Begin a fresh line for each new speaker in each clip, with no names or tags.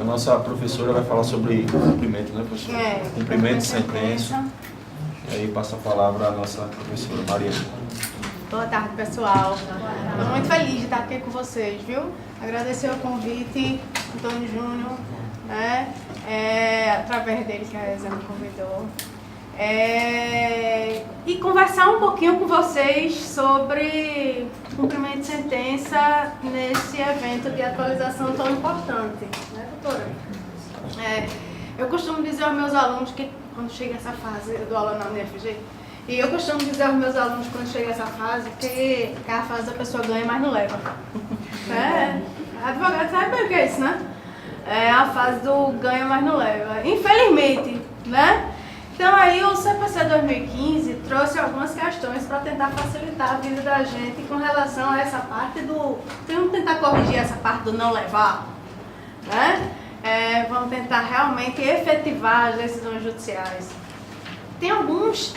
nossa professora vai falar sobre cumprimento, né, professora? Cumprimento de sentença. E aí passa a palavra à nossa professora Maria.
Boa tarde, pessoal. Estou muito feliz de estar aqui com vocês, viu? Agradecer o convite, Antônio Júnior, né? Através dele que a Eza me convidou. E conversar um pouquinho com vocês sobre cumprimento de sentença nesse evento de atualização tão importante, né, doutora? Eu costumo dizer aos meus alunos que quando chega essa fase, eu dou aula na UniFG, e eu costumo dizer aos meus alunos quando chega essa fase que é a fase da pessoa ganha, mas não leva. Advogado sabe bem o que é isso, né? É a fase do ganha, mas não leva. Infelizmente, né? Então aí o CPC 2015 trouxe algumas questões para tentar facilitar a vida da gente com relação a essa parte do... Vamos tentar corrigir essa parte do não levar, né? Vamos tentar realmente efetivar as decisões judiciais. Tem alguns...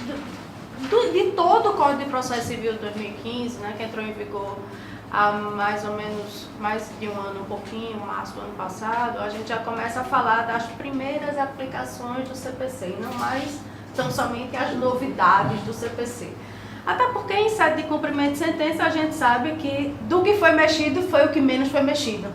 de todo o Código de Processo Civil de 2015, né, que entrou em vigor há mais ou menos mais de um ano, um pouquinho, março do ano passado, a gente já começa a falar das primeiras aplicações do CPC, e não mais tão somente as novidades do CPC. Até porque em sede de cumprimento de sentença a gente sabe que do que foi mexido foi o que menos foi mexido.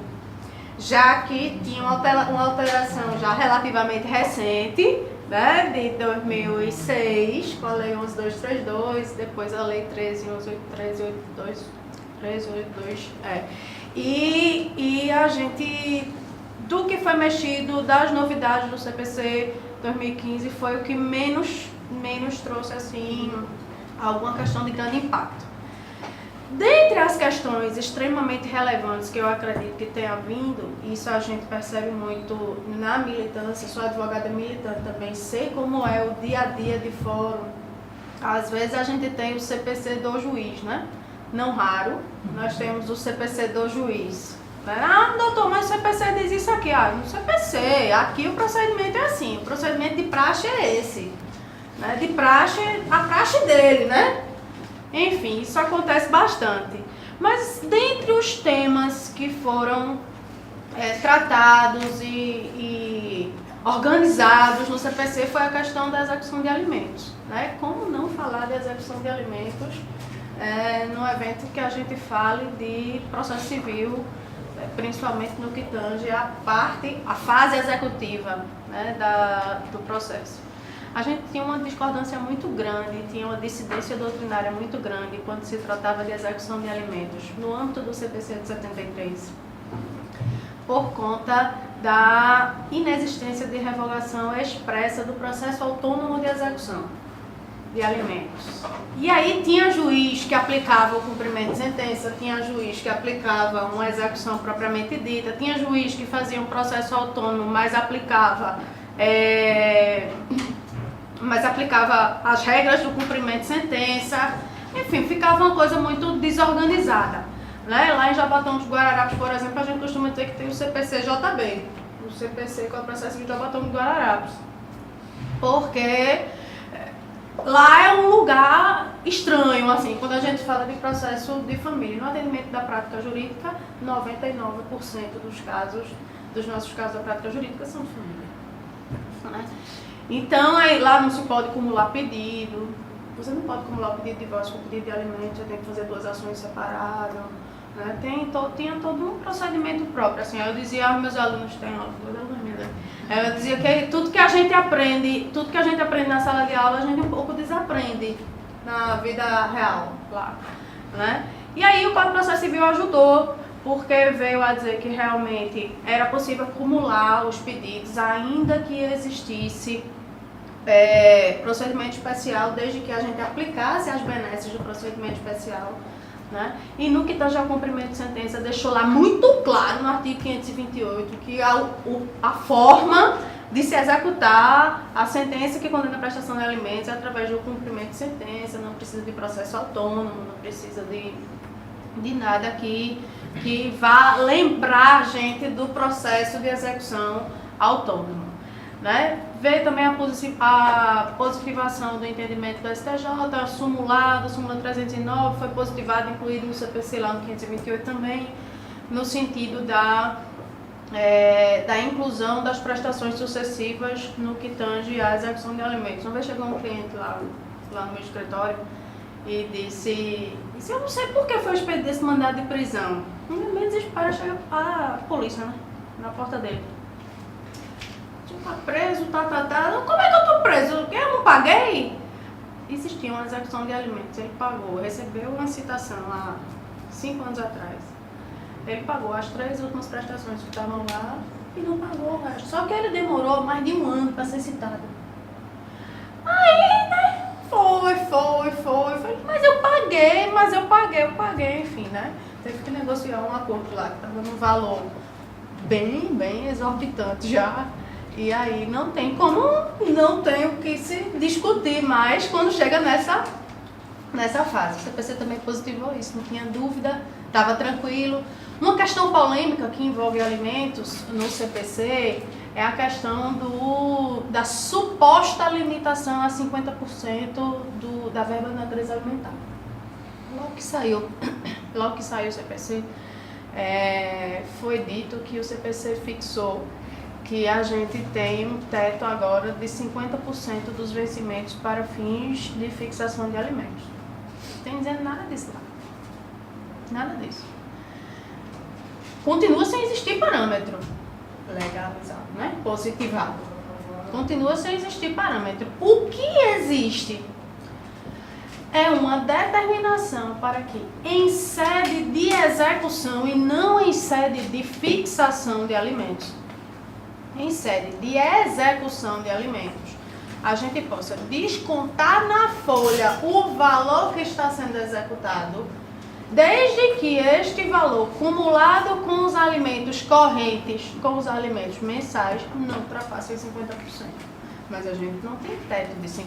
Já que tinha uma alteração já relativamente recente, né, de 2006, com a Lei 11.232, depois a Lei 13.182, e a gente, do que foi mexido, das novidades do CPC 2015, foi o que menos trouxe, assim, alguma questão de grande impacto. Dentre as questões extremamente relevantes que eu acredito que tenha vindo, isso a gente percebe muito na militância, sou advogada militante também, sei como é o dia a dia de fórum. Às vezes a gente tem o CPC do juiz, né? Não raro, nós temos o CPC do juiz. Ah, doutor, mas o CPC diz isso aqui. No CPC, aqui o procedimento é assim, o procedimento de praxe é esse. Né? De praxe, a praxe dele, né? Enfim, isso acontece bastante. Mas dentre os temas que foram tratados e organizados no CPC foi a questão da execução de alimentos. Né? Como não falar de execução de alimentos num evento que a gente fale de processo civil, principalmente no que tange a fase executiva, né, do processo. A gente tinha uma discordância muito grande, tinha uma dissidência doutrinária muito grande quando se tratava de execução de alimentos, no âmbito do CPC de 73, por conta da inexistência de revogação expressa do processo autônomo de execução de alimentos. E aí tinha juiz que aplicava o cumprimento de sentença, tinha juiz que aplicava uma execução propriamente dita, tinha juiz que fazia um processo autônomo, mas aplicava as regras do cumprimento de sentença, enfim, ficava uma coisa muito desorganizada. Né? Lá em Jaboatão dos Guararapes, por exemplo, a gente costuma dizer que tem o CPC-JB, o CPC que é o processo de Jaboatão dos Guararapes, porque lá é um lugar estranho, assim, quando a gente fala de processo de família. No atendimento da prática jurídica, 99% dos nossos casos da prática jurídica são de família. Né? Então, aí, lá não se pode acumular pedido, você não pode acumular o pedido de divórcio com o pedido de alimento, você tem que fazer duas ações separadas, né? Tinha todo um procedimento próprio, assim, eu dizia aos meus alunos, eu dizia que tudo que a gente aprende na sala de aula, a gente um pouco desaprende na vida real, lá, né? E aí o Código de Processo Civil ajudou, porque veio a dizer que realmente era possível acumular os pedidos, ainda que existisse procedimento especial, desde que a gente aplicasse as benesses do procedimento especial. Né? E no que tange ao cumprimento de sentença, deixou lá muito claro no artigo 528 que a forma de se executar a sentença que condena a prestação de alimentos é através do cumprimento de sentença, não precisa de processo autônomo, não precisa de nada que vá lembrar a gente do processo de execução autônomo. Né? Veio também a positivação do entendimento do STJ, a súmula 309 foi positivada, incluído no CPC lá no 528 também, no sentido da da inclusão das prestações sucessivas no que tange à execução de alimentos. Uma vez chegou um cliente lá no meu escritório e disse, eu não sei por que foi expedido esse mandado de prisão. No meio desespero chega a polícia, né, na porta dele. Você tá preso, Como é que eu tô preso? Eu não paguei? Existia uma execução de alimentos, ele pagou, recebeu uma citação há 5 anos atrás. Ele pagou as 3 últimas prestações que estavam lá e não pagou o resto. Só que ele demorou mais de 1 ano para ser citado. Aí, né? Foi. Mas eu paguei, enfim, né? Teve que negociar um acordo lá que estava num valor bem exorbitante já. E aí não tem o que se discutir mais quando chega nessa fase. O CPC também positivou isso, não tinha dúvida, estava tranquilo. Uma questão polêmica que envolve alimentos no CPC é a questão da suposta limitação a 50% da verba de natureza alimentar. Logo que saiu o CPC, foi dito que o CPC fixou que a gente tem um teto agora de 50% dos vencimentos para fins de fixação de alimentos. Não tem dizendo nada disso lá. Nada disso. Continua sem existir parâmetro legalizado, né? Positivado. Continua sem existir parâmetro. O que existe é uma determinação para que, em sede de execução e não em sede de fixação de alimentos, em sede de execução de alimentos, a gente possa descontar na folha o valor que está sendo executado, desde que este valor, cumulado com os alimentos correntes, com os alimentos mensais, não ultrapasse 50%. Mas a gente não tem teto de 50%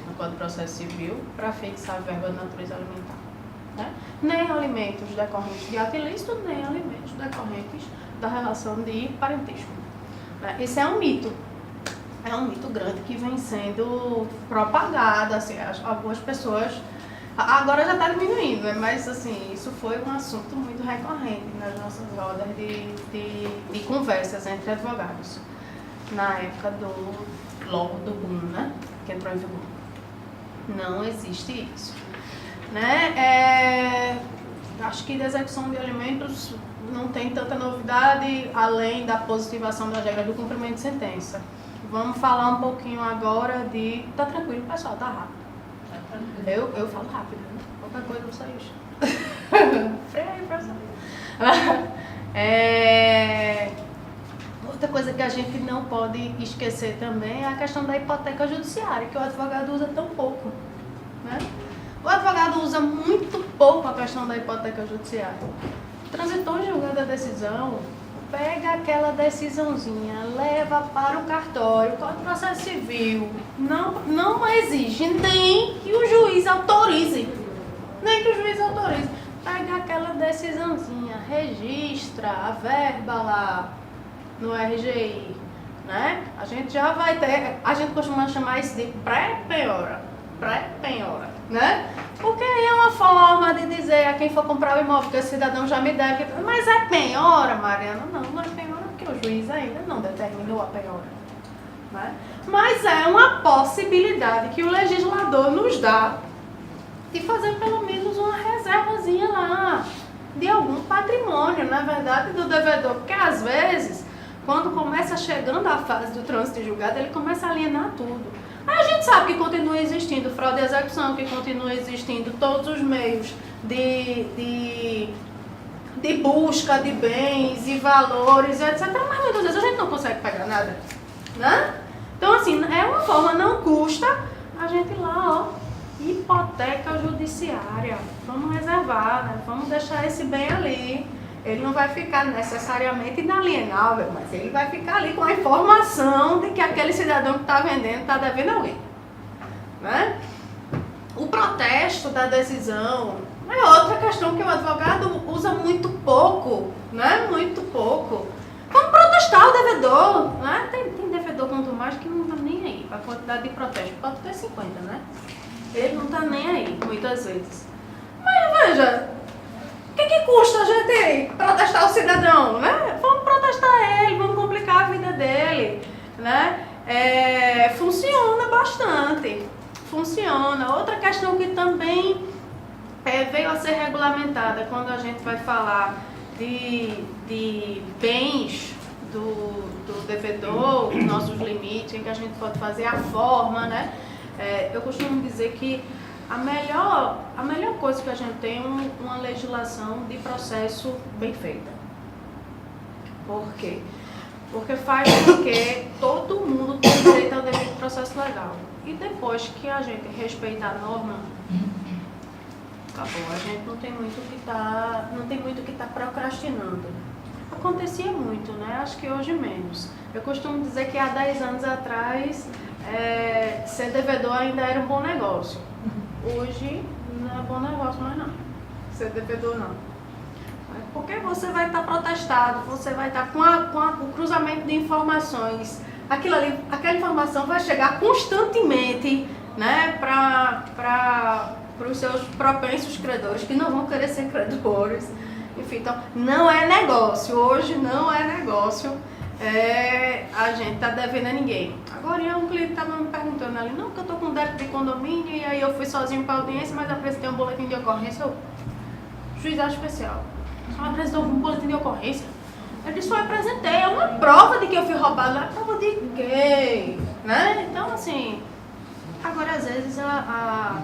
no Código de Processo Civil para fixar a verba de natureza alimentar, né? Nem alimentos decorrentes de ato ilícito, nem alimentos decorrentes da relação de parentismo. Esse é um mito grande que vem sendo propagado, assim, algumas pessoas, agora já está diminuindo, né? Mas assim, isso foi um assunto muito recorrente nas nossas rodas de conversas entre advogados, na época logo do boom, né? Que entrou em vigor. Não existe isso, né? Acho que de execução de alimentos não tem tanta novidade, além da positivação das regras do cumprimento de sentença. Vamos falar um pouquinho agora de... Tá tranquilo, pessoal, tá rápido. Eu falo rápido, né? Qualquer coisa eu saio. Freia aí, professor. Outra coisa que a gente não pode esquecer também é a questão da hipoteca judiciária, que o advogado usa tão pouco, né? O advogado usa muito pouco a questão da hipoteca judiciária. Transitou em julgado a decisão, pega aquela decisãozinha, leva para o cartório, Código de Processo Civil, não exige nem que o juiz autorize, pega aquela decisãozinha, registra a verba lá no RGI, né? A gente já vai ter, a gente costuma chamar isso de pré-penhora, né? Porque aí é uma forma de dizer a quem for comprar o imóvel que o cidadão já me deve, mas é penhora, Mariana? Não é penhora porque o juiz ainda não determinou a penhora, né? Mas é uma possibilidade que o legislador nos dá de fazer pelo menos uma reservazinha lá de algum patrimônio, na verdade, do devedor, porque às vezes, quando começa chegando a fase do trânsito de julgado, ele começa a alienar tudo. Aí a gente sabe que continua existindo fraude de execução, que continua existindo todos os meios de busca de bens e valores, etc. Mas muitas vezes a gente não consegue pegar nada, né? Então, assim, é uma forma, não custa a gente ir lá, ó, hipoteca judiciária. Vamos reservar, né? Vamos deixar esse bem ali. Ele não vai ficar necessariamente inalienável, mas ele vai ficar ali com a informação de que aquele cidadão que está vendendo está devendo alguém, né? O protesto da decisão é outra questão que o advogado usa muito pouco, né? Muito pouco. Vamos protestar o devedor, né? Tem devedor quanto mais que não está nem aí para a quantidade de protesto. Pode ter 50, né? Ele não está nem aí, muitas vezes. Mas veja, o que custa a gente protestar o cidadão, né? Vamos protestar protestar ele, vamos complicar a vida dele, né? Funciona bastante, funciona. Outra questão que também veio a ser regulamentada quando a gente vai falar de bens do devedor, os nossos limites, em que a gente pode fazer a forma, né? Eu costumo dizer que a melhor coisa que a gente tem é uma legislação de processo bem feita. Por quê? Porque faz com que todo mundo tenha direito ao devido processo legal. E depois que a gente respeita a norma, acabou. A gente não tem muito que tá procrastinando. Acontecia muito, né? Acho que hoje menos. Eu costumo dizer que há 10 anos atrás, ser devedor ainda era um bom negócio. Hoje não é bom negócio mais não. Ser devedor não. Porque você vai estar protestado, você vai estar com o cruzamento de informações. Aquela informação vai chegar constantemente, né, para os seus propensos credores, que não vão querer ser credores. Enfim, então, não é negócio. Hoje não é negócio. A gente está devendo a ninguém. Agora, um cliente estava me perguntando ali, não, que eu estou com débito de condomínio, e aí eu fui sozinho para a audiência, mas apresentei um boletim de ocorrência. Juizado especial. Só apresentou um boletim de ocorrência. Eu disse, eu apresentei, é uma prova de que eu fui roubado. É prova de quê? Né? Então, assim, agora às vezes a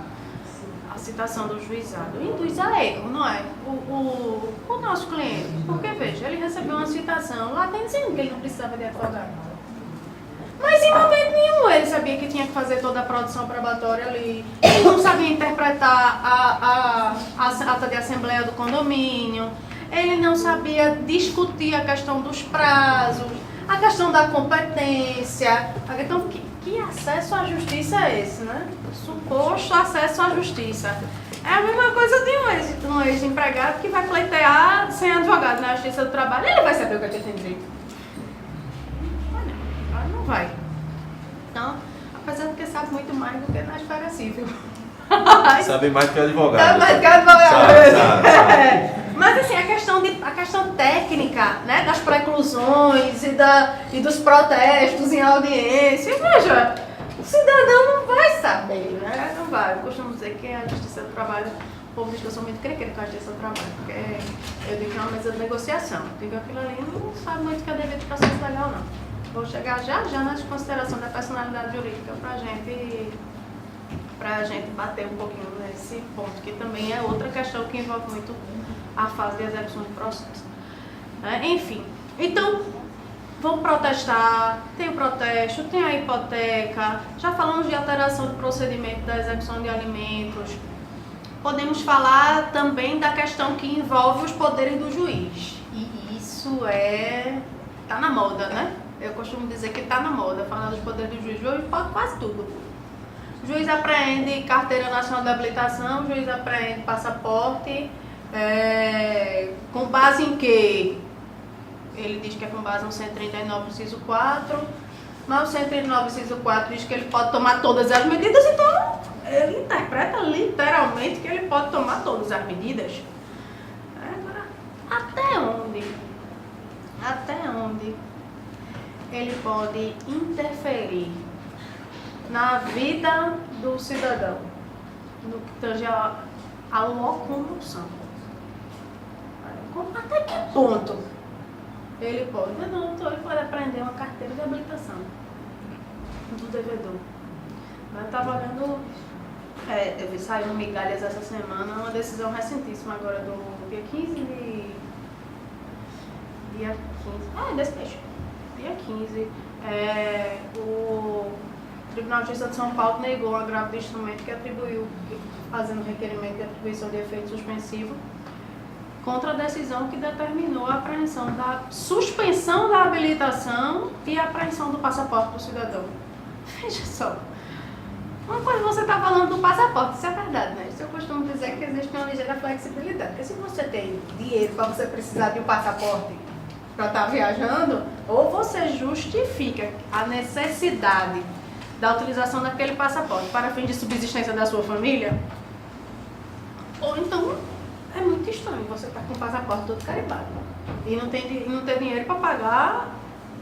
citação do juizado induz a erro, não é? O nosso cliente, porque veja, ele recebeu uma citação, lá tem dizendo que ele não precisava de advogado. Mas em momento nenhum ele sabia que tinha que fazer toda a produção probatória ali. Ele não sabia interpretar a ata de assembleia do condomínio. Ele não sabia discutir a questão dos prazos, a questão da competência. Então, que acesso à justiça é esse, né? Suposto acesso à justiça. É a mesma coisa de um ex-empregado que vai pleitear sem advogado na Justiça do Trabalho. Ele vai saber o que ele tem direito. Não vai. Então, apesar de que sabe muito mais do que na esfera civil.
Sabe mais que o advogado.
Sabe mais que o advogado.
Sabe.
Mas assim, a questão técnica, né, das preclusões e dos protestos em audiência, veja, o cidadão não vai saber, né? Não vai. Eu costumo dizer que a Justiça do Trabalho, o povo diz que eu sou muito crequeiro com a Justiça do Trabalho, porque eu digo que é uma mesa de negociação. Eu digo que aquilo ali não sabe muito que é devido processo legal, não. Vou chegar já na consideração da personalidade jurídica pra gente bater um pouquinho nesse ponto, que também é outra questão que envolve muito a fase de execução do processo. Enfim, então, vamos protestar, tem o protesto, tem a hipoteca, já falamos de alteração do procedimento da execução de alimentos, podemos falar também da questão que envolve os poderes do juiz, e isso tá na moda, né? Eu costumo dizer que tá na moda, falar dos poderes do juiz. O juiz pode quase tudo. O juiz apreende carteira nacional de habilitação, o juiz apreende passaporte, com base em quê? Ele diz que é com base no 139, inciso 4, mas o 139, inciso 4 diz que ele pode tomar todas as medidas, então ele interpreta literalmente que ele pode tomar todas as medidas. Agora, até onde ele pode interferir na vida do cidadão, no que tange a locomoção. Até que ponto ele pode? Ele pode aprender uma carteira de habilitação do devedor. Eu estava olhando, eu vi sair no Migalhas essa semana, uma decisão recentíssima agora do dia 15 desse mês. Dia 15, o Tribunal de Justiça de São Paulo negou o agravo de instrumento que atribuiu, fazendo requerimento de atribuição de efeito suspensivo, contra a decisão que determinou a apreensão da suspensão da habilitação e a apreensão do passaporte do cidadão. Veja só, uma coisa você está falando do passaporte, isso é verdade, né? Isso eu costumo dizer que existe uma ligeira flexibilidade, porque se você tem dinheiro para você precisar de um passaporte para estar viajando, ou você justifica a necessidade da utilização daquele passaporte para fins de subsistência da sua família, ou então é muito muito estranho você estar com o passaporte todo carimbado e não ter dinheiro para pagar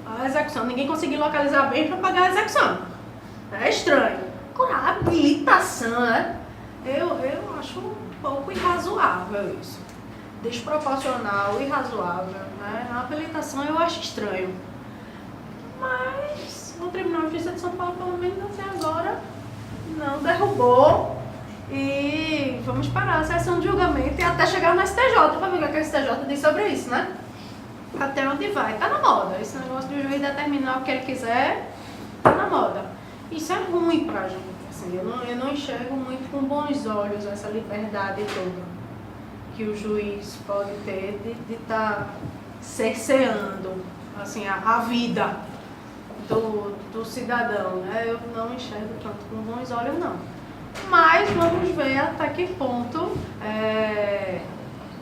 a execução. Ninguém conseguir localizar bem para pagar a execução. É estranho. Agora, a habilitação, né? Eu acho um pouco irrazoável isso. Desproporcional, irrazoável. Né? A habilitação eu acho estranho. Mas o Tribunal de Justiça de São Paulo, pelo menos até agora, não derrubou. E vamos parar a sessão de julgamento e até chegar no STJ para ver o que a STJ diz sobre isso, né? Até onde vai? Tá na moda. Esse negócio de o juiz determinar o que ele quiser, tá na moda. Isso é ruim pra gente. Assim, eu não enxergo muito com bons olhos essa liberdade toda que o juiz pode ter de estar cerceando assim, a vida do cidadão. Né? Eu não enxergo tanto com bons olhos, não. Mas vamos ver até que ponto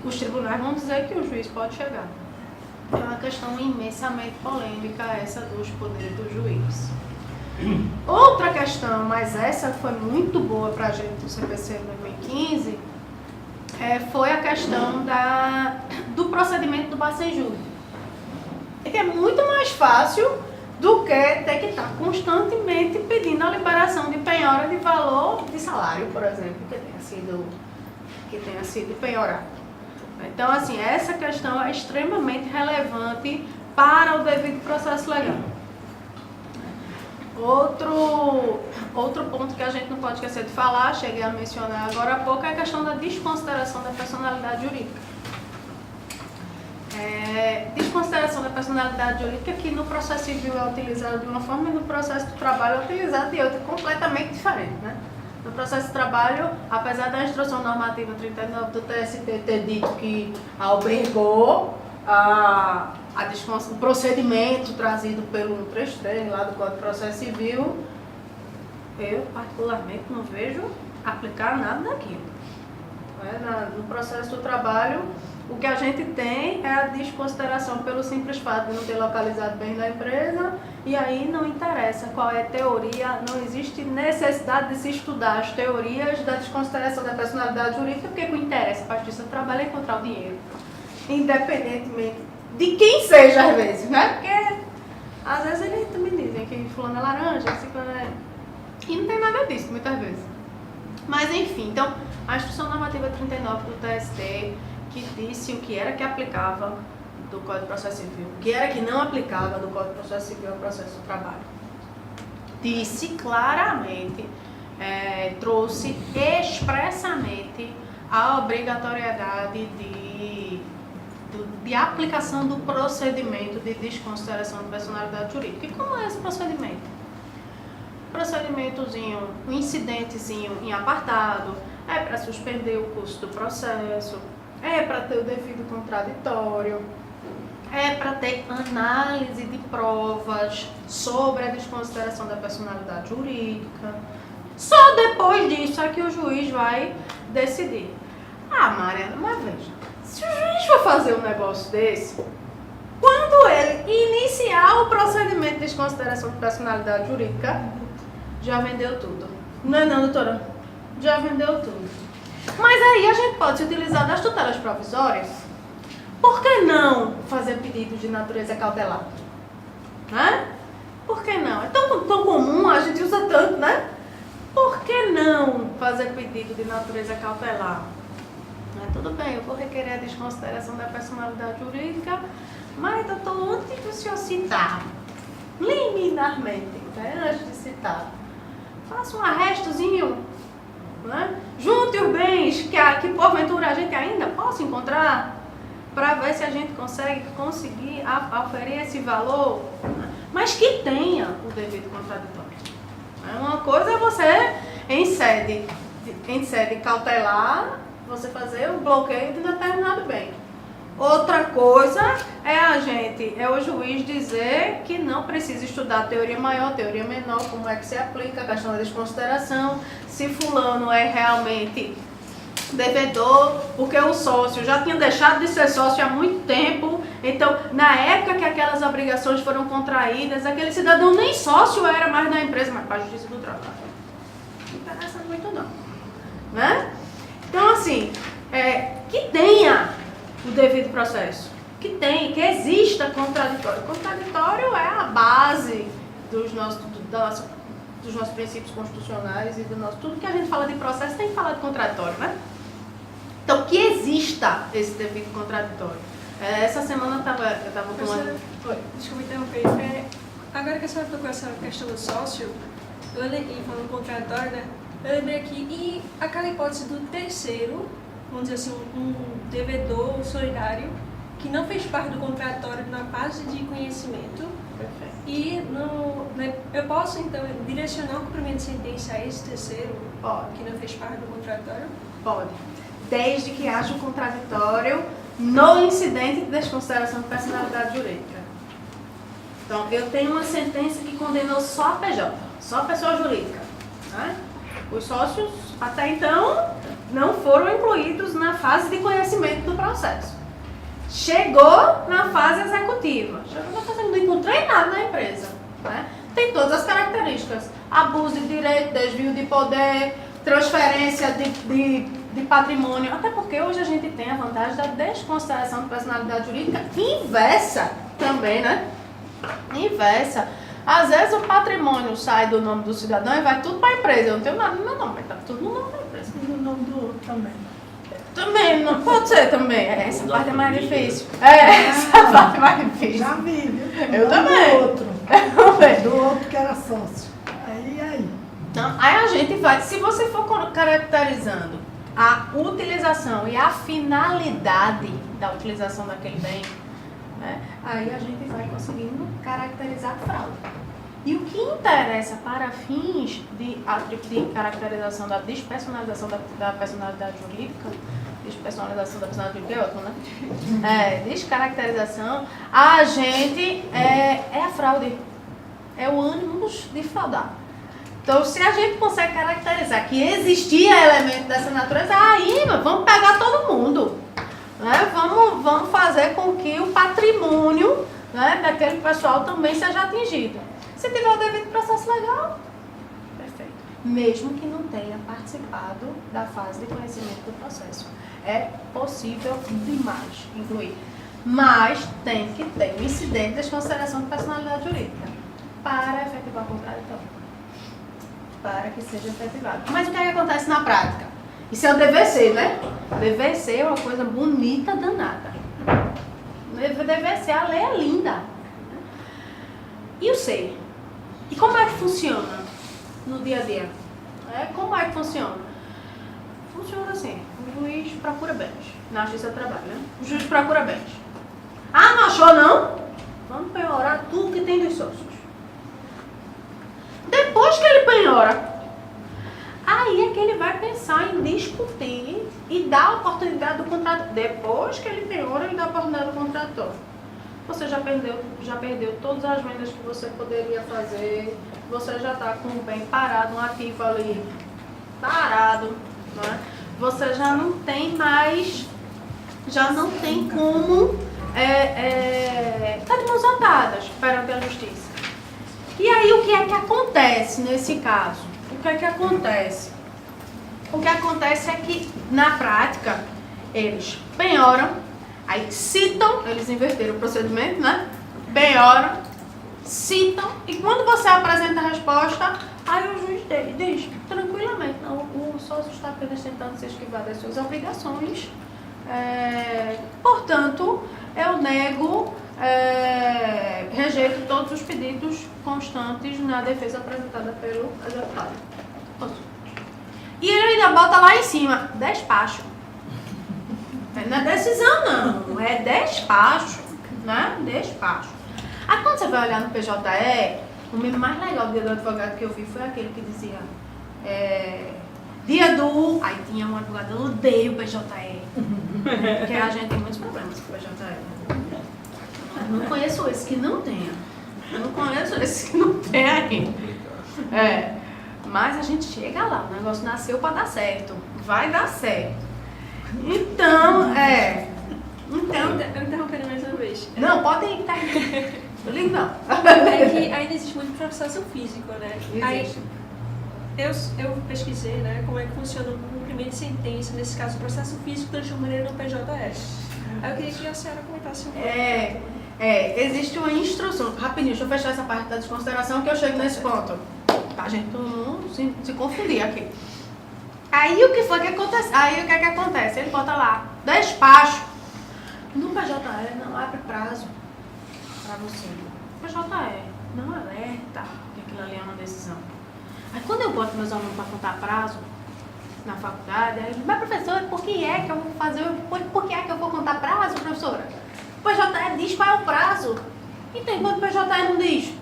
os tribunais vão dizer que o juiz pode chegar. É uma questão imensamente polêmica essa dos poderes do juiz. Outra questão, mas essa foi muito boa para a gente do CPC em 2015, foi a questão do procedimento do Bacenjude. Que é muito mais fácil do que ter que estar constantemente pedindo a liberação de penhora de valor de salário, por exemplo, que tenha sido penhorado. Então, assim, essa questão é extremamente relevante para o devido processo legal. Outro ponto que a gente não pode esquecer de falar, cheguei a mencionar agora há pouco, é a questão da desconsideração da personalidade jurídica. Desconsideração da personalidade jurídica que no processo civil é utilizada de uma forma e no processo do trabalho é utilizada de outra, completamente diferente, né? No processo de trabalho, apesar da instrução normativa 39 do TST ter dito que albergou o procedimento trazido pelo 133 lá do Código de Processo Civil, eu particularmente não vejo aplicar nada daquilo. No processo do trabalho, o que a gente tem é a desconsideração pelo simples fato de não ter localizado bem da empresa, e aí não interessa qual é a teoria, não existe necessidade de se estudar as teorias da desconsideração da personalidade jurídica, porque o que interessa para a Justiça do Trabalho é encontrar o dinheiro, independentemente de quem seja, às vezes, né? Porque às vezes eles também dizem que fulano é laranja, ciclano é... E não tem nada disso, muitas vezes. Mas enfim, então, a Instrução Normativa 39 do TST, que disse o que era que aplicava do Código de Processo Civil, o que era que não aplicava do Código de Processo Civil ao processo do trabalho. Disse claramente, trouxe expressamente a obrigatoriedade de aplicação do procedimento de desconsideração de personalidade jurídica. E como é esse procedimento? Procedimentozinho, um incidentezinho em apartado, é para suspender o curso do processo, é para ter o devido contraditório, é para ter análise de provas sobre a desconsideração da personalidade jurídica. Só depois disso é que o juiz vai decidir. Ah, Mariana, mas veja, se o juiz for fazer um negócio desse, quando ele iniciar o procedimento de desconsideração de personalidade jurídica, já vendeu tudo. Não, doutora? Já vendeu tudo. Mas aí a gente pode se utilizar das tutelas provisórias. Por que não fazer pedido de natureza cautelar? Né? Por que não? É tão comum, a gente usa tanto, né? Por que não fazer pedido de natureza cautelar? Tudo bem, eu vou requerer a desconsideração da personalidade jurídica, mas, doutor, antes do senhor citar, liminarmente, né, antes de citar, faça um arrestozinho, né? Junte os bens que porventura a gente ainda possa encontrar, para ver se a gente conseguir aferir esse valor, né? Mas que tenha o devido contraditório. Uma coisa é você, em sede cautelar, você fazer o bloqueio de determinado bem. Outra coisa é o juiz dizer que não precisa estudar teoria maior, teoria menor, como é que se aplica a questão da desconsideração, se fulano é realmente devedor, porque o sócio já tinha deixado de ser sócio há muito tempo, então na época que aquelas obrigações foram contraídas, aquele cidadão nem sócio era mais da empresa, mas para a Justiça do Trabalho. Não interessa muito não, né? Então assim, que tenha o devido processo, que exista contraditório. Contraditório é a base dos nossos princípios constitucionais e do nosso... Tudo que a gente fala de processo tem que falar de contraditório, né? Então, que exista esse devido contraditório. Essa semana eu estava com uma...
Desculpa interromper. Agora que a senhora tocou essa questão do sócio, e falando contraditório, né? Eu lembrei aqui, e aquela hipótese do terceiro, vamos dizer assim, um devedor solidário, que não fez parte do contraditório na fase de conhecimento.
Perfeito.
E eu posso, então, direcionar o cumprimento de sentença a esse terceiro, que não fez parte do contraditório?
Pode. Desde que haja um contraditório no incidente de desconsideração de personalidade jurídica. Então, eu tenho uma sentença que condenou só a PJ, só a pessoa jurídica. Né? Os sócios, até então, não foram incluídos na fase de conhecimento do processo. Chegou na fase executiva. Chegou na fase, não encontrei nada na empresa. Né? Tem todas as características. Abuso de direito, desvio de poder, transferência de patrimônio. Até porque hoje a gente tem a vantagem da desconsideração de personalidade jurídica inversa também, né? Inversa. Às vezes o patrimônio sai do nome do cidadão e vai tudo para a empresa. Eu não tenho nada no meu nome, mas tá tudo no nome da empresa.
E no nome do outro também.
Também, não pode ser também. Essa parte é mais difícil. Essa parte é mais difícil.
Já vi, viu?
Eu também.
Do outro. Do outro que era sócio. Aí.
Então, aí a gente vai, se você for caracterizando a utilização e a finalidade da utilização daquele bem, né, aí a gente vai conseguindo caracterizar a fraude. E o que interessa para fins de caracterização da despersonalização da personalidade jurídica, despersonalização da personalidade jurídica é ótimo, né? Descaracterização, a gente é a fraude, é o ânimos de fraudar. Então, se a gente consegue caracterizar que existia elemento dessa natureza, aí vamos pegar todo mundo. Né? Vamos fazer com que o patrimônio, né, daquele pessoal também seja atingido. Se tiver o devido processo legal, perfeito. Mesmo que não tenha participado da fase de conhecimento do processo. É possível demais incluir. Mas tem que ter um incidente de desconsideração de personalidade jurídica para efetivar o contraditório. Para que seja efetivado. Mas o que é que acontece na prática? Isso é o dever ser, né? O dever ser é uma coisa bonita, danada. O dever ser, a lei é linda. E o ser? E como é que funciona no dia a dia? Como é que funciona? Funciona assim, o juiz procura bens. Na justiça do trabalho, né? O juiz procura bens. Ah, não achou não? Vamos penhorar tudo que tem dos sócios. Depois que ele penhora, aí é que ele vai pensar em discutir e dar a oportunidade do contrato. Depois que ele penhora, ele dá a oportunidade do contrator. Você já perdeu todas as vendas que você poderia fazer, você já está com o bem parado, um ativo ali parado, né? Você já não tem mais, já não tem como tá de mãos atadas perante a justiça. E aí o que é que acontece nesse caso? O que é que acontece? O que acontece é que, na prática, eles penhoram, aí citam, eles inverteram o procedimento, né? Penhoram, citam, e quando você apresenta a resposta, aí o juiz diz, tranquilamente, não, o sócio está apenas tentando se esquivar das suas obrigações, portanto, eu nego, rejeito todos os pedidos constantes na defesa apresentada pelo executado. E ele ainda bota lá em cima, despacho. Não é decisão não, é despacho, né? Despacho. Aí quando você vai olhar no PJE, o meme mais legal do dia do advogado que eu vi foi aquele que dizia dia do... Aí tinha um advogado, eu odeio o PJE. Porque a gente tem muitos problemas com o PJE. Eu não conheço esse que não tenha. Eu não conheço esse que não tem ainda. Mas a gente chega lá, o negócio nasceu para dar certo. Vai dar certo. Então,
Eu interrompendo mais uma vez.
Não, pode ir, tá? Lindo não.
É que ainda existe muito processo físico, né? Aí, eu pesquisei, né, como é que funciona o cumprimento de sentença, nesse caso, o processo físico transformando ele no PJS. Aí eu queria que a senhora comentasse um pouco.
Existe uma instrução. Rapidinho, deixa eu fechar essa parte da desconsideração que eu chego nesse ponto. Pra gente não se confundir aqui. Aí o que foi que acontece? Aí o que é que acontece? Ele bota lá, despacho. No PJE não abre prazo pra você. PJE não alerta que aquilo ali é uma decisão. Aí quando eu boto meus alunos para contar prazo na faculdade, aí eu digo, mas professora, por que é que eu vou fazer, por que é que eu vou contar prazo, professora? O PJE diz qual é o prazo. Então, enquanto o PJE não diz.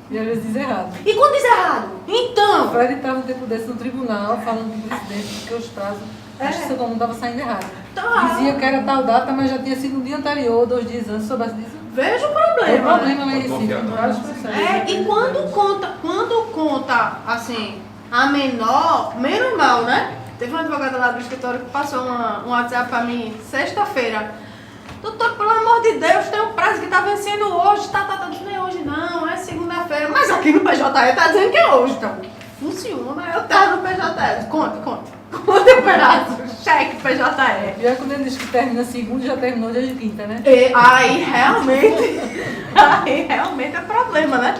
E às vezes diz errado.
E quando diz errado? Então.
O Fred estava um tempo desse no tribunal falando com o presidente que os prazos, a justiça comum estava saindo errado.
Tá.
Dizia que era tal data, mas já tinha sido no dia anterior, 2 dias antes, soubesse disso.
Veja o
Tem
problema.
problema lá em Recife, em vários processos.
E quando conta, assim, a menor, menos mal, né? Teve uma advogada lá do escritório que passou um WhatsApp pra mim, sexta-feira. Doutor, pelo amor de Deus, tem um prazo que tá vencendo hoje, não é hoje não, é segunda-feira. Mas aqui no PJE tá dizendo que é hoje, então. Funciona, eu tava no PJE. Conta o pedaço, cheque PJE.
E é quando ele diz que termina segunda, já terminou dia de quinta, né?
Aí realmente é problema, né?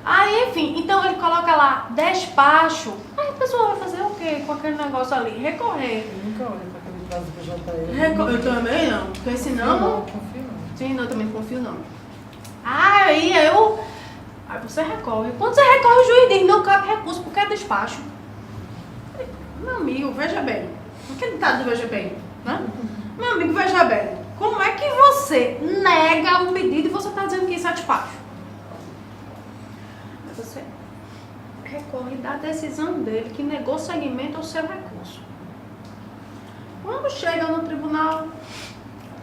Aí, enfim, então ele coloca lá, despacho. Aí a pessoa vai fazer o quê com aquele negócio ali? Recorrer.
Eu nunca olho para aquele prazo do PJE.
Eu também não, porque senão...
Não confio não.
Sim, não, eu também não confio não. Aí você recorre. Quando você recorre, o juiz diz, não cabe recurso, porque é despacho. Meu amigo, veja bem. Aquele ditado do veja bem, né? Meu amigo, veja bem. Como é que você nega um pedido e você está dizendo que isso é despacho? Você recorre da decisão dele que negou seguimento ao seu recurso. Quando chega no tribunal,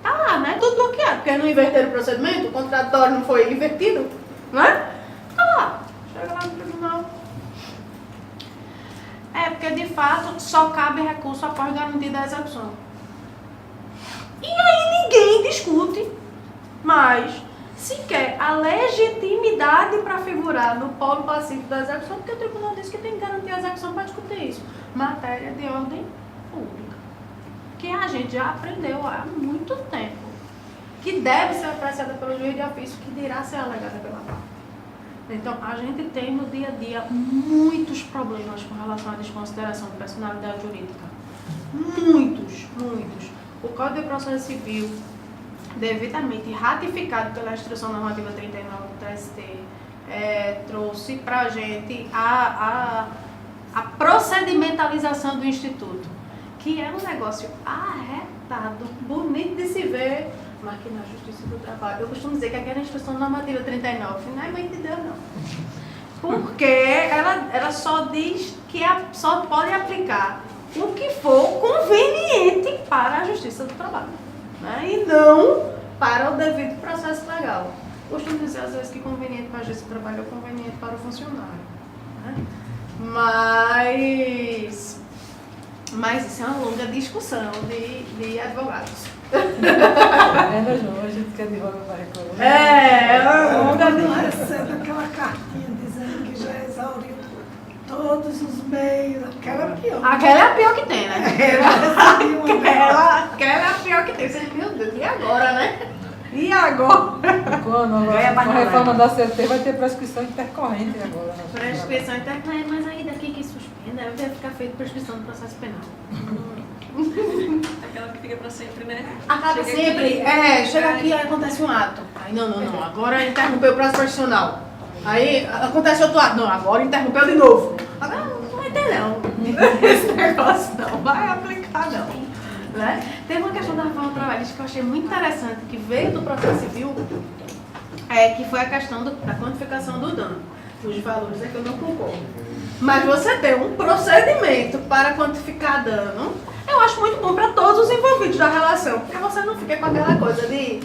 tá lá, né? Tudo bloqueado, porque não inverteram o procedimento, o contraditório não foi invertido, né? Tá lá. Chega lá no tribunal. Porque de fato só cabe recurso após garantia da execução. E aí ninguém discute mais sequer a legitimidade para figurar no polo pacífico da execução, porque o tribunal diz que tem que garantir a execução para discutir isso. Matéria de ordem pública. Que a gente já aprendeu há muito tempo. Que deve ser apreciada pelo juiz de ofício, que dirá ser alegada pela parte. Então, a gente tem no dia a dia muitos problemas com relação à desconsideração de personalidade jurídica. Muitos. O Código de Processo Civil, devidamente ratificado pela Instrução Normativa 39 do TST, trouxe para a gente a procedimentalização do Instituto, que é um negócio arretado, bonito de se ver, mas que na Justiça do Trabalho, eu costumo dizer que aquela Instrução Normativa 39 não é mãe de Deus, não. Porque ela só diz que só pode aplicar o que for conveniente para a Justiça do Trabalho, né? E não para o devido processo legal. Costumo dizer às vezes que conveniente para a Justiça do Trabalho é conveniente para o funcionário, né? Mas isso é uma longa discussão de advogados.
A gente quer advogado para reclamar.
É uma longa
Não
discussão.
recebe aquela cartinha dizendo que já exauriu todos os meios. Aquela é pior.
Aquela é a pior que tem, né?
Aquela
Aquela é a pior que tem. Você, meu Deus, e agora, né? E agora?
Quando agora, com a reforma da CLT vai ter prescrição intercorrente agora. Né?
Prescrição intercorrente, mas aí daqui que suspenda, aí deve ficar feito prescrição do processo penal.
Aquela que fica pra sempre, né?
Acaba sempre, chega aqui e acontece um ato. Aí não, agora interrompeu o prazo profissional. Aí acontece outro ato, não, agora interrompeu de novo. Agora não vai ter não. Esse negócio não vai aplicar não. Né? Tem uma questão da reforma trabalhista que eu achei muito interessante, que veio do processo civil, que foi a questão da quantificação do dano. Os valores é que eu não concordo. Mas você ter um procedimento para quantificar dano, eu acho muito bom para todos os envolvidos da relação, porque você não fica com aquela coisa de...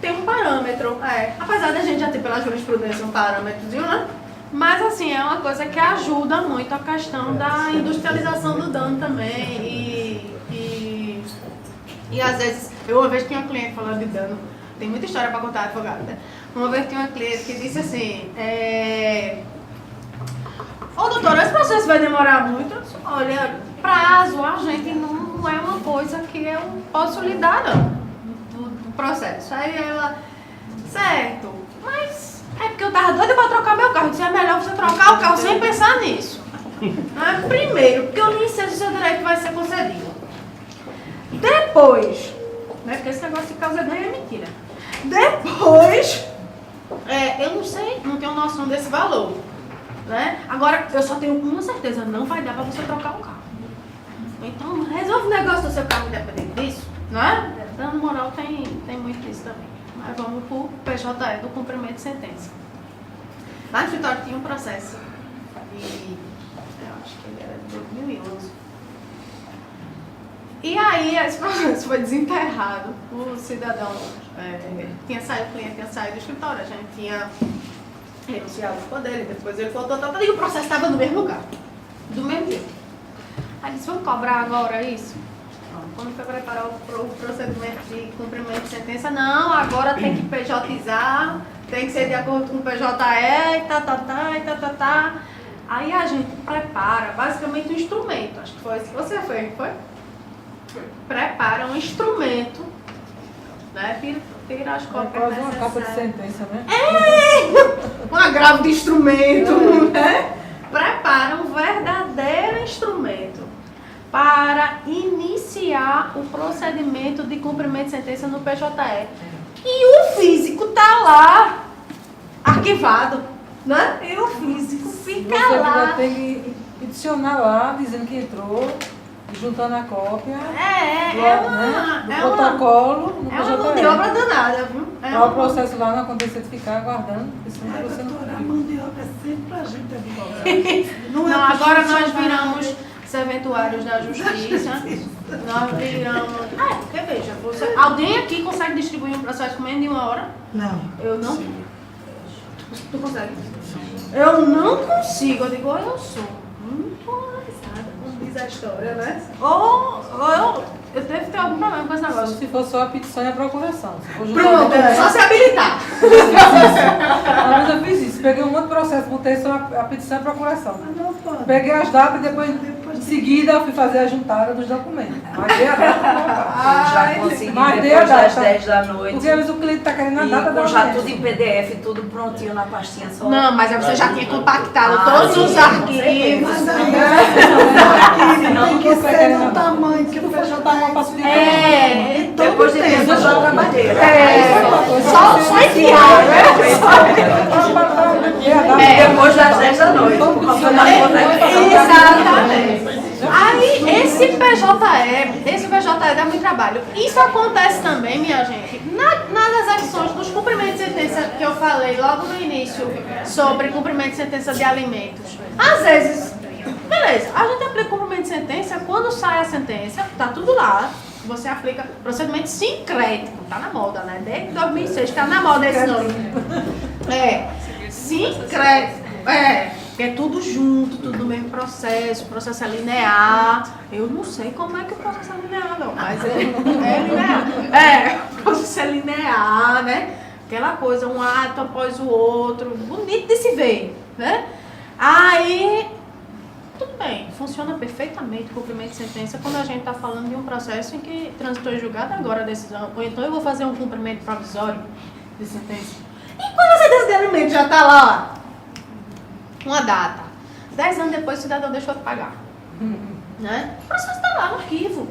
Tem um parâmetro, apesar da gente já ter pela jurisprudência um parâmetrozinho, né? Mas assim, é uma coisa que ajuda muito a questão da industrialização do dano também e às vezes, eu uma vez tinha uma cliente falando de dano, tem muita história para contar, advogado, né? Uma vez tinha uma cliente que disse assim, Ô, doutora, esse processo vai demorar muito? Eu disse, olha, prazo, a gente não é uma coisa que eu posso lhe dar, não, do processo. Aí ela, certo, mas é porque eu tava doida pra trocar meu carro. Eu disse, é melhor você trocar o carro sem pensar nisso. Primeiro, porque eu nem sei se o seu direito vai ser concedido. Depois, né, porque esse negócio de causa ganha é mentira. Depois, eu não sei, não tenho noção desse valor. Né? Agora, eu só tenho uma certeza, não vai dar para você trocar o carro. Então, resolve o negócio do seu carro independente disso, né? Dando moral tem muito disso também. Mas vamos pro PJE do cumprimento de sentença. Lá no escritório tinha um processo, e eu acho que ele era de 2011. E aí, esse processo foi desenterrado. O cidadão tinha saído, o cliente tinha saído do escritório, a gente tinha renunciado o dele, depois ele voltou, e o processo estava no mesmo lugar, do mesmo dia. Aí disse, vamos cobrar agora isso? Quando foi preparar o procedimento de cumprimento de sentença, não, agora tem que PJizar, tem que ser de acordo com o PJE, tá. Aí a gente prepara basicamente um instrumento, acho que foi isso que você fez, não foi? Prepara um instrumento, né? Tira as cópias
quase uma capa de sentença, né?
Um agravo de instrumento, né? Prepara um verdadeiro instrumento para iniciar o procedimento de cumprimento de sentença no PJE. E o físico tá lá, arquivado, né? E o físico fica
Você
lá.
vai ter que peticionar lá, dizendo que entrou, juntando a cópia do protocolo no
É uma
PJE.
mão de obra danada, viu?
Para o processo lá não acontecer de ficar aguardando, porque senão você não
Doutora, a mão de obra é sempre pra gente advogado.
Não, agora nós viramos serventuários da justiça. Nós viramos. Porque veja, alguém aqui consegue distribuir um processo com menos de 1 hora?
Não.
Eu não. Tu consegue? Eu não consigo. Eu digo, eu sou muito organizada, como diz a história, né? Eu devo ter algum problema com esse negócio.
Se for só a petição e a procuração. Se for
Pronto, só se habilitar.
Uma vez eu fiz isso, peguei um monte de processo, botei só a petição e a procuração.
Mas não pode.
Peguei as datas e depois, em seguida, eu fui fazer a juntada dos documentos. Mas dei a data para colocar.
Já consegui
Mas dei
depois
a
das
data.
10 da noite.
Porque às vezes o cliente está querendo a data
E
da
com já
audiência.
tudo em PDF, tudo prontinho na pastinha só.
Não, mas aí você já tinha compactado todos
sim,
os
com
arquivos.
Mas
certeza.
aí, tem que ser no tamanho que o PJE
Depois de tempo eu já trabalhei.
Só enviar, né?
Depois das 10 da noite.
Exatamente. Aí, esse PJE dá muito trabalho. Isso acontece também, minha gente, nas execuções dos cumprimentos de sentença que eu falei logo no início sobre cumprimento de sentença de alimentos. Às vezes, beleza, a gente aplica cumprimento de sentença, quando sai a sentença, tá tudo lá. Você aplica procedimento sincrético, tá na moda, né? Desde 2006 tá na moda esse nome. Sincrético. Porque é tudo junto, tudo no mesmo processo, o processo é linear. Eu não sei como é que o processo é linear, não, mas é linear. O processo é linear, né? Aquela coisa, um ato após o outro, bonito de se ver, né? Aí, tudo bem, funciona perfeitamente o cumprimento de sentença quando a gente está falando de um processo em que transitou em julgado agora a decisão, ou então eu vou fazer um cumprimento provisório de sentença. E quando a sentença de alimento já está lá, uma data, 10 anos depois o cidadão deixou de pagar, né? O processo está lá no arquivo,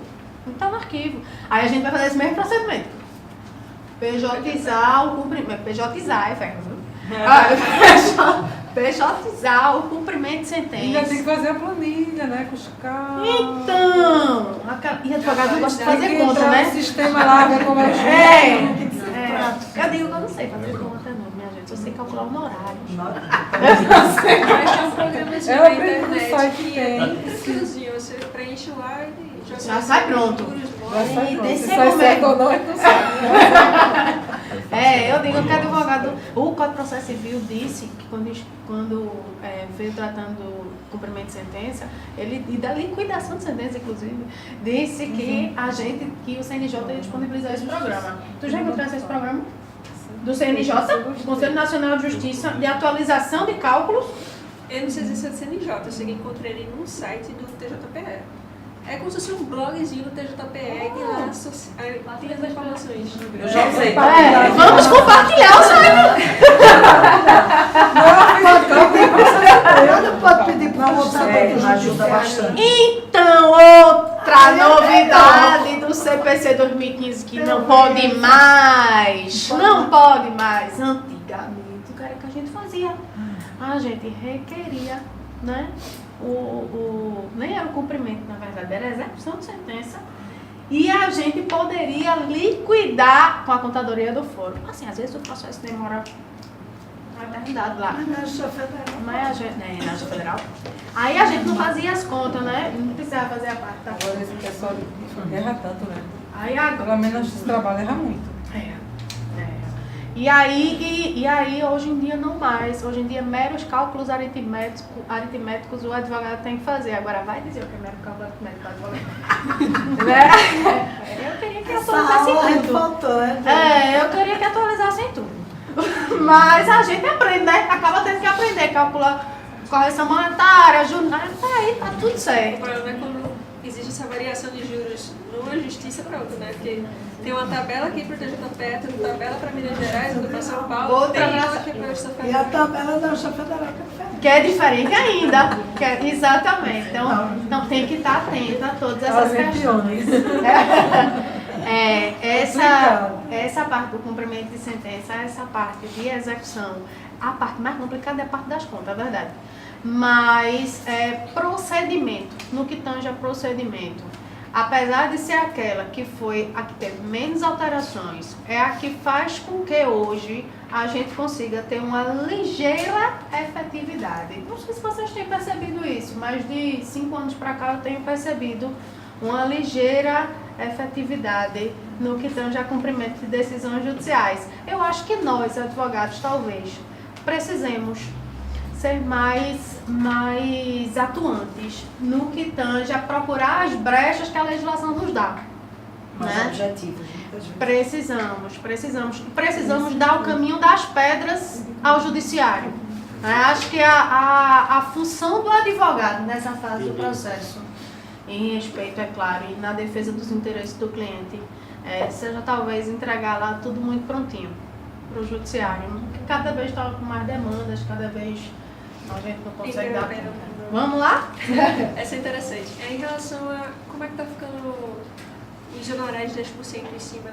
está no arquivo. Aí a gente vai fazer esse mesmo procedimento. PJizar o cumprimento, PJizar, PJizar o cumprimento de sentença.
Ainda tem que fazer a planilha, né? Com os carros.
Então, e advogado não gosta de fazer conta, né?
O sistema lá, ver como é o
Eu digo que eu não sei fazer conta, não, minha gente. Eu sei calcular honorários.
Mas tem um programa assim
Eu
na
aprendi no
internet
site
que
que
é
tem.
bem simplesinho. Você preenche lá e
Já sai pronto.
Já sai pronto.
desse
Se sai certo ou não, é que não sabe.
Eu digo que advogado, o Código de Processo Civil disse que quando veio tratando do cumprimento de sentença, e da liquidação de sentença, inclusive, disse que o CNJ ia disponibilizar esse programa. Tu já encontraste esse programa? Do CNJ, Conselho Nacional de Justiça, de atualização de cálculos
Eu não sei se é do CNJ, eu sei que encontrei ele num site do TJPE. É como se fosse um blogzinho do TJPE e lá tem as informações.
Eu já usei.
Vamos compartilhar o site.
Não pode pedir para mostrar
Ajuda bastante.
Então, outra novidade do CPC 2015 que não pode mais. Não pode mais. Antigamente, o que era que a gente fazia? A gente requeria, né? Nem era o cumprimento, na verdade, era a execução de sentença. E a gente poderia liquidar com a contadoria do foro. Assim, às vezes o processo demora uma eternidade lá.
na Justiça Federal.
Mas a gente, né, na Justiça Federal. Aí a gente não fazia as contas, né? Não precisava fazer a parte da
Agora esse pessoal erra tanto, né?
Aí agora.
Pelo menos esse trabalho erra muito.
E aí, hoje em dia, não mais. Hoje em dia, meros cálculos aritméticos o advogado tem que fazer. Agora, vai dizer o que é mero cálculo aritmético do advogado. Né? Eu queria que atualizassem tudo.
Faltou, né?
Eu queria que atualizassem tudo. Mas a gente aprende, né? Acaba tendo que aprender. Calcular correção monetária, jornal, tá aí, tá tudo
O
certo.
problema é quando existe essa variação de juros numa justiça para outra, né? Porque tem uma tabela aqui para o TJPE, tem uma tabela para Minas Gerais, outra para São Paulo,
Outra
tem
pra-
uma aqui para a Justiça
E a
Federal.
tabela da Justiça Federal que é diferente.
Que é diferente ainda. Exatamente. Então tem que estar atenta a todas essas questões. Essa parte do cumprimento de sentença, essa parte de execução, a parte mais complicada é a parte das contas, é verdade. Mas procedimento, no que tange a procedimento, apesar de ser aquela que foi a que teve menos alterações, é a que faz com que hoje a gente consiga ter uma ligeira efetividade. Não sei se vocês têm percebido isso, mas de 5 anos para cá eu tenho percebido uma ligeira efetividade no que tange a cumprimento de decisões judiciais. Eu acho que nós, advogados, talvez precisemos ser mais atuantes no que tange a procurar as brechas que a legislação nos dá.
Mais
Né?
objetivos, muitas vezes.
Precisamos dar o caminho das pedras ao judiciário. Acho que a função do advogado nessa fase do processo, em respeito, é claro, e na defesa dos interesses do cliente, seja talvez entregar lá tudo muito prontinho para o judiciário. Que cada vez está com mais demandas, cada vez a gente não consegue dar conta. Vamos lá?
Essa é interessante. Em relação a como é que está ficando os honorários de 10% em cima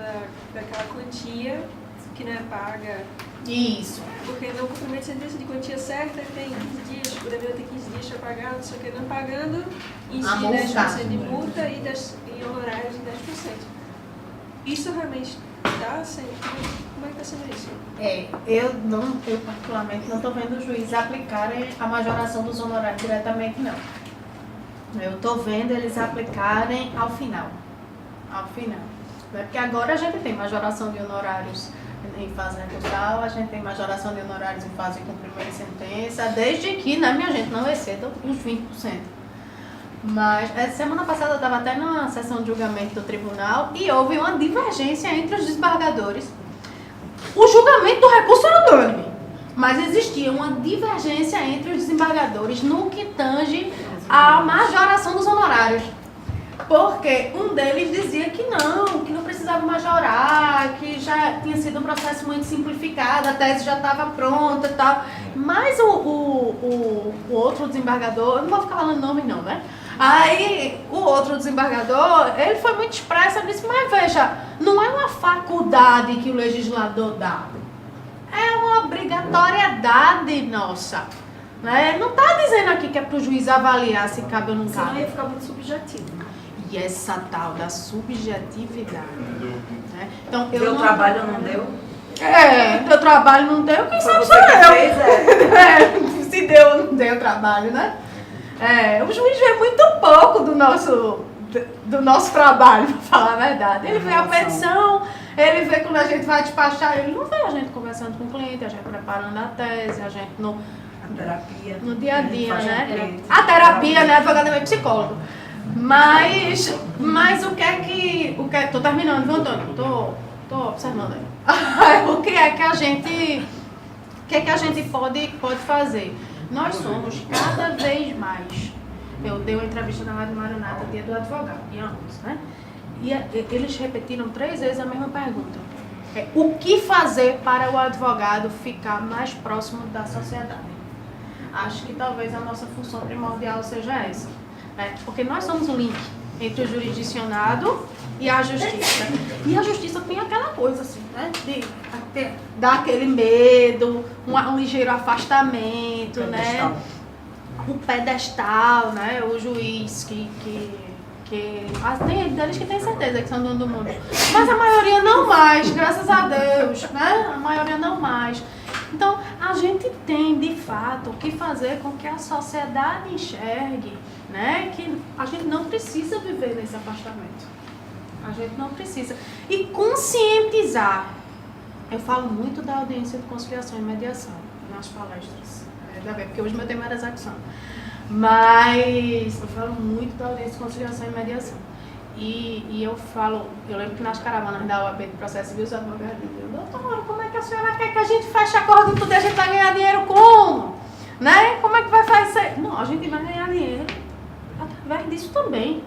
daquela quantia que não é paga.
Isso.
Porque no cumprimento de sentença de quantia certa tem 15 dias, o devedor tem 15 dias para pagar, não sei o que, não pagando, incide 10% de multa e honorários de 10%. Isso realmente está sendo. Como é que está sendo isso?
Eu particularmente não estou vendo o juiz aplicarem a majoração dos honorários diretamente, não. Eu estou vendo eles aplicarem ao final. Porque agora a gente tem majoração de honorários em fase recursal, a gente tem majoração de honorários em fase de cumprimento de sentença, desde que, né, minha gente, não exceda os 20%. Mas semana passada eu estava até na sessão de julgamento do tribunal e houve uma divergência entre os desembargadores. O julgamento do recurso era unânime, mas existia uma divergência entre os desembargadores no que tange a majoração dos honorários. Porque um deles dizia que não precisava majorar, que já tinha sido um processo muito simplificado, a tese já estava pronta e tal. Mas o outro desembargador, eu não vou ficar falando nome não, né? Aí o outro desembargador, ele foi muito expresso, ele disse, mas veja, não é uma faculdade que o legislador dá, é uma obrigatoriedade nossa. Né? Não está dizendo aqui que é para o juiz avaliar se cabe ou não
Senão
cabe.
ia ficar muito subjetivo.
E essa tal da subjetividade. Né? Então,
Deu trabalho ou não deu?
Deu trabalho não deu, quem sabe sou
Você que
eu.
fez,
Se deu ou não deu trabalho, né? O juiz vê muito pouco do nosso trabalho, para falar a verdade. Ele vê a petição, ele vê quando a gente vai despachar, ele não vê a gente conversando com o cliente, a gente preparando a tese, a gente no dia a dia, né? A terapia, né? Advogado é psicólogo. Mas o que é que... Tô terminando, viu, Antônio? Tô observando aí. O que é que a gente pode fazer? Nós somos cada vez mais. Eu dei uma entrevista na Rádio Maranata, dia do advogado, dia 11, né? E eles repetiram 3 vezes a mesma pergunta. O que fazer para o advogado ficar mais próximo da sociedade? Acho que talvez a nossa função primordial seja essa. Né? Porque nós somos o link entre o jurisdicionado e a justiça. E a justiça tem aquela coisa assim, né? De dar aquele medo, um ligeiro afastamento, né? O pedestal, né? O juiz que tem deles que tem certeza que são dono do mundo. Mas a maioria não mais, graças a Deus, né? A maioria não mais. Então, a gente tem, de fato, o que fazer com que a sociedade enxergue, né? Que a gente não precisa viver nesse afastamento. A gente não precisa. E conscientizar. Eu falo muito da audiência de conciliação e mediação nas palestras. Porque hoje meu tema era execução. Mas eu falo muito da audiência de conciliação e mediação. E eu lembro que nas caravanas da UAB de processo civil, os advogados diziam: doutora, como é que a senhora quer que a gente feche acordo e tudo e a gente vai ganhar dinheiro como? Né? Como é que vai fazer? Não, a gente vai ganhar dinheiro através disso também.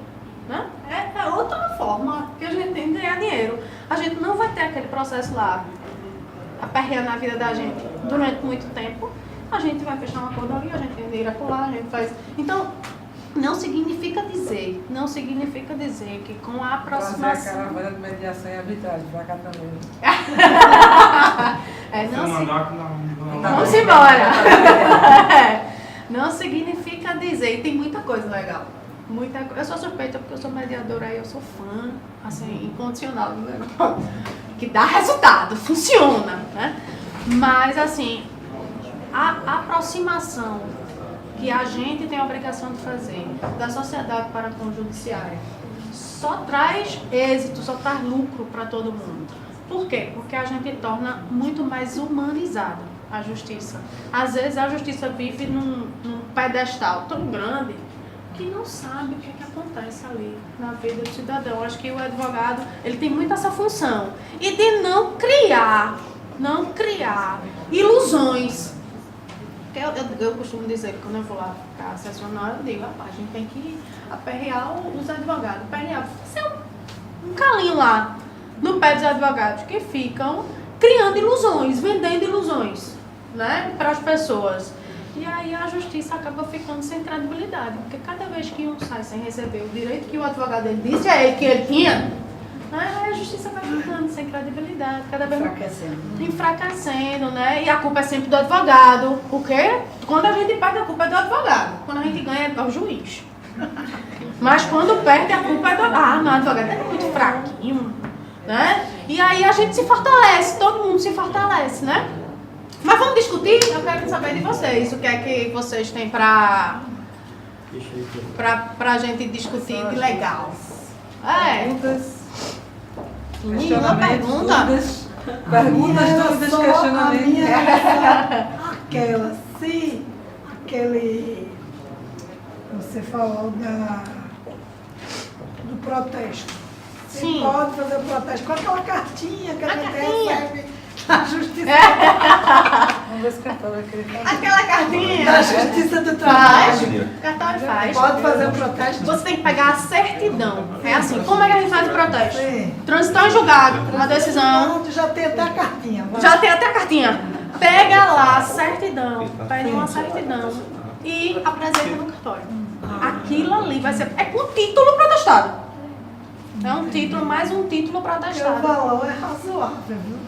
Né? É outra forma que a gente tem de ganhar dinheiro. A gente não vai ter aquele processo lá aperreando a vida da gente durante muito tempo. A gente vai fechar um acordo ali, a gente tem dinheiro acolá, a gente faz. Então, não significa dizer que com a aproximação.
Fazer a caravana de mediação e arbitragem pra cá também.
Vamos embora. Não significa dizer, e tem muita coisa legal. Eu sou suspeita porque eu sou mediadora e eu sou fã, assim, incondicional do negócio. Que dá resultado, funciona, né? Mas, assim, a aproximação que a gente tem a obrigação de fazer da sociedade para com o judiciário só traz êxito, só traz lucro para todo mundo. Por quê? Porque a gente torna muito mais humanizada a justiça. Às vezes a justiça vive num pedestal tão grande que não sabe o que acontece ali na vida do cidadão. Acho que o advogado, ele tem muito essa função. E de não criar ilusões. Eu costumo dizer que quando eu vou lá ficar sessionar, eu digo: rapaz, a gente tem que aperrear os advogados. Fazer um calinho lá no pé dos advogados que ficam criando ilusões, vendendo ilusões, né, para as pessoas. E aí a justiça acaba ficando sem credibilidade, porque cada vez que um sai sem receber o direito que o advogado dele disse a ele que ele tinha, aí a justiça vai ficando sem credibilidade, cada vez enfraquecendo, né? E a culpa é sempre do advogado. Por quê? Quando a gente perde, a culpa é do advogado. Quando a gente ganha, é do juiz. Mas quando perde, a culpa é do advogado. Não, o advogado é muito fraquinho, né? E aí a gente se fortalece, todo mundo se fortalece, né? Mas vamos discutir? Eu quero saber de vocês. O que é que vocês têm pra gente discutir de legal? Nenhuma pergunta.
Perguntas, dúvidas, questionamentos.
Você falou do protesto.
Sim.
Você pode fazer o protesto com aquela cartinha que a gente recebe da Justiça.
Vamos ver se o cartório vai querer fazer.
Aquela cartinha.
Da Justiça do Trabalho.
Cartório faz.
Pode fazer o protesto.
Você tem que pegar a certidão. É assim, como é que a gente faz o protesto?
Sim.
Transitou em julgado, uma decisão.
Já tem até a cartinha.
Já tem até a cartinha. Pega lá a certidão, pede uma certidão e apresenta no cartório. Aquilo ali vai ser... É com título protestado. É um título, mais um título
Porque o
protestado.
valor é razoável, viu?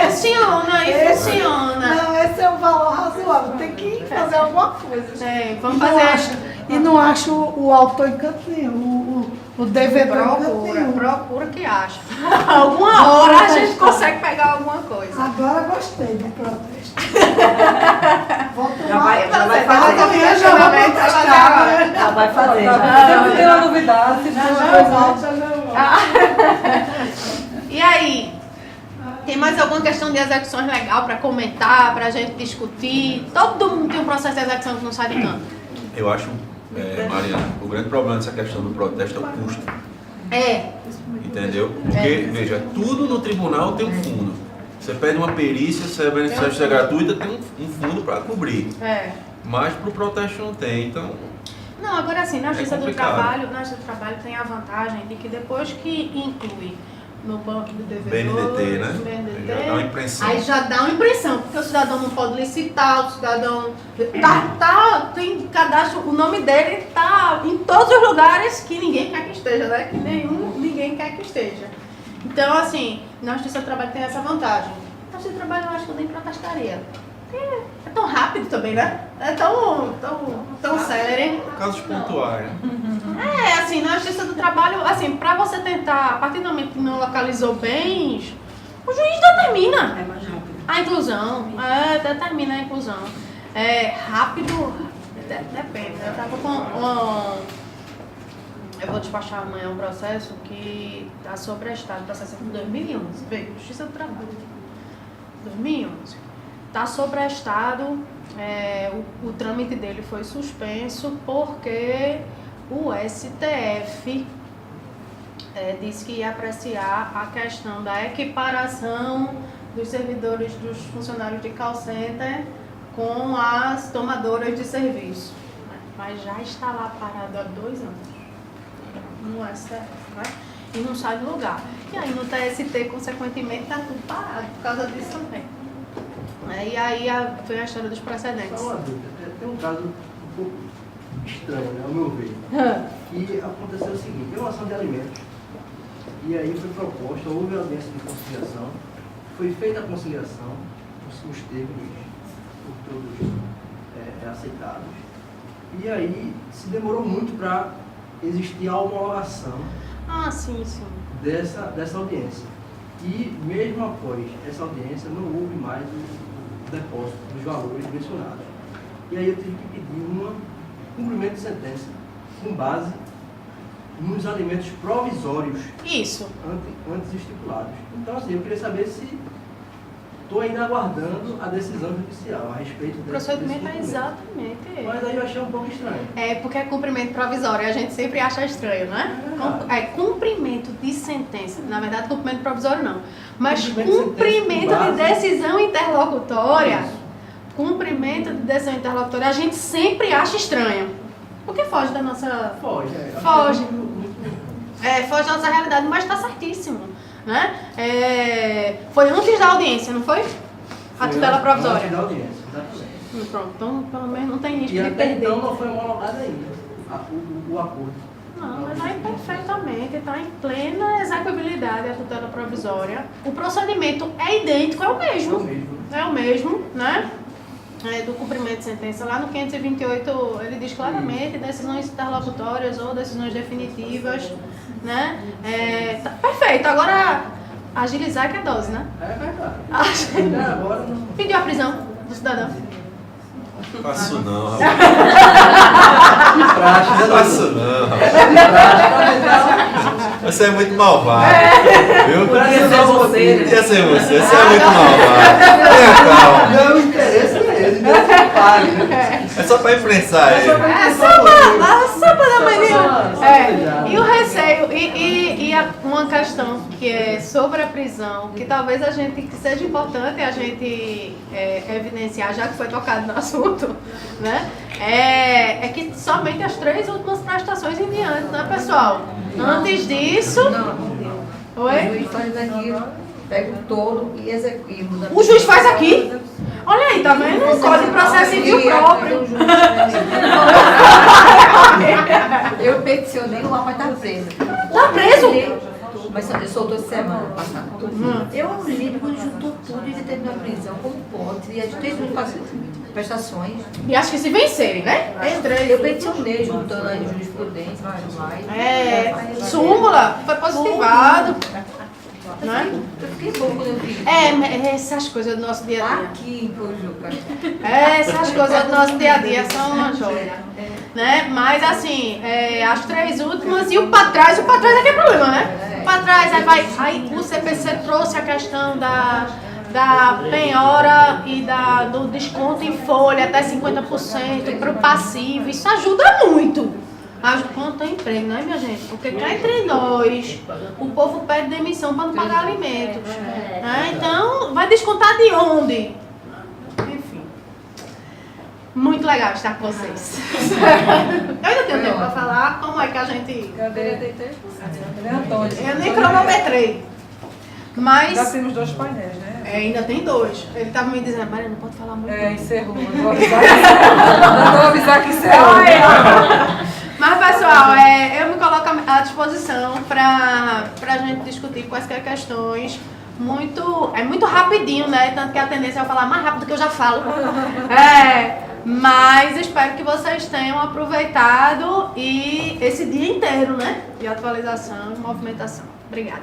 Funciona.
Não, esse é um valor razoável. Tem que fazer alguma coisa.
Vamos fazer...
E não acho o autor em canto nenhum, o devedor em canto nenhum.
Procura que acha. Alguma hora a gente consegue pegar alguma coisa.
Agora gostei do protesto. Vou tomar.
Já vai fazer.
Amanhã já vou protestar.
Já vai fazer.
Sempre tem uma novidade. Se for uma coisa.
E aí? Tem mais alguma questão de execuções legal para comentar, para a gente discutir? Todo mundo tem um processo de execução que não sai de canto.
Eu acho, Mariana, o grande problema dessa questão do protesto é o custo.
É.
Entendeu? Porque, veja, tudo no tribunal tem um fundo. Você pede uma perícia, se é beneficiário de gratuita, tem um fundo para cobrir. Mas para o protesto não tem, então...
Não, agora assim, na Justiça do
complicado.
Trabalho, tem a vantagem de que depois que inclui no banco do devedor,
BNDT, né?
BNDT,
Já dá uma impressão.
aí já dá uma impressão, porque o cidadão não pode licitar, o cidadão tem cadastro, o nome dele está em todos os lugares que ninguém quer que esteja, né? Que ninguém quer que esteja. Então, assim, na Justiça do Trabalho tem essa vantagem. Na Justiça do Trabalho eu acho que eu nem protestaria. É tão rápido também, né? É tão sério.
Casos pontuais.
Assim, na Justiça do Trabalho, assim, pra você tentar, a partir do momento que não localizou bens, o juiz determina
É mais rápido.
a inclusão. Determina a inclusão. Rápido, depende. Eu tava com eu vou despachar amanhã um processo que está sobrestado, o processo é de 2011, veio, Justiça do Trabalho, 2011. Está sobrestado, o trâmite dele foi suspenso porque o STF disse que ia apreciar a questão da equiparação dos servidores, dos funcionários de call center com as tomadoras de serviço. Mas já está lá parado há 2 anos no STF, né? E não sai do lugar. E aí no TST, consequentemente, está tudo parado por causa disso também. E aí foi a história dos precedentes.
Só uma dúvida, tem um caso um pouco estranho, né, ao meu ver, que aconteceu o seguinte, tem uma ação de alimentos, e aí foi proposta, houve audiência de conciliação, foi feita a conciliação, os termos por todos aceitados, e aí se demorou muito para existir a homologação
Sim.
dessa audiência. E mesmo após essa audiência, não houve mais o depósito dos valores mencionados. E aí eu tive que pedir um cumprimento de sentença com base nos alimentos provisórios
Isso.
antes estipulados. Então, assim, eu queria saber se estou ainda aguardando a decisão judicial a respeito
O
desse
procedimento é
cumprimento.
exatamente esse.
Mas aí eu achei um pouco estranho.
Porque é cumprimento provisório, a gente sempre acha estranho, né? Cumprimento de sentença. Na verdade, cumprimento provisório não. Mas cumprimento de decisão interlocutória. Cumprimento de decisão interlocutória, a gente sempre acha estranho. Porque foge da nossa...
Foge.
Foge. Foge da nossa realidade, mas está certíssimo. Né? Foi antes da audiência, não foi? A tutela provisória.
Antes da audiência, exatamente.
Pronto, então pelo menos não tem risco
E
de
até
perder.
então não foi homologado ainda o acordo.
Não, mas aí perfeitamente, está em plena execuibilidade a tutela provisória. O procedimento é idêntico, é o mesmo. É o mesmo, né? Do cumprimento de sentença. Lá no 528 ele diz claramente decisões interlocutórias ou decisões definitivas, né? Tá perfeito. Agora, agilizar que é dose, né?
É verdade. Até agora não.
Pediu a prisão do cidadão.
Faço não, rapaz.
Praxe,
Faço não, rapaz. Você é muito malvado. Viu?
Podia ser você, né?
Podia ser você é muito malvado. Tenha calma.
Não, o interesse é esse, que pague, né?
É só pra imprensar ele.
Só para dar uma
Só
E o receio, uma questão que é sobre a prisão, que talvez a gente, que seja importante a gente evidenciar, já que foi tocado no assunto, né? É que somente as 3 últimas prestações em diante, né, pessoal? Antes disso... Oi?
O juiz faz aqui, pega o todo e executa.
O juiz faz aqui? Olha aí, tá vendo? O Código de Processo Civil próprio.
Eu peticionei, o rapaz tá preso.
Tá preso?
Mas ele soltou essa semana passada. Eu lembro quando juntou tudo e determinou a prisão como ponte. E as 3 mil prestações.
E acho que se vencerem, né?
Eu peticionei juntando a jurisprudência e tudo mais.
Súmula, foi positivado. Né?
Eu fiquei bom quando eu vi.
Essas coisas do nosso dia a dia.
Aqui em Pojuca.
Essas coisas do nosso dia a dia são uma joia. Né? Mas assim, as 3 últimas e o pra trás é que é problema, né? O pra trás, aí o CPC trouxe a questão da penhora e do desconto em folha até 50% para o passivo. Isso ajuda muito. Quanto tem emprego, né, minha gente? Porque cá entre nós, o povo pede demissão para não pagar alimentos. Então, Vai descontar de onde? Enfim. Muito legal estar com vocês. Eu ainda tenho tempo para falar. Como é que a gente...
Cadê? Cadê Antônio?
Eu nem cronometrei. Mas...
Já temos 2 painéis, né?
ainda tem 2. Ele estava me dizendo, Maria, não pode falar muito.
Encerrou. Não vou avisar que encerrou.
Mas, pessoal, eu me coloco à disposição para a gente discutir quaisquer questões. É muito rapidinho, né? Tanto que a tendência é eu falar mais rápido que eu já falo. Mas espero que vocês tenham aproveitado esse dia inteiro, né? De atualização e movimentação. Obrigada.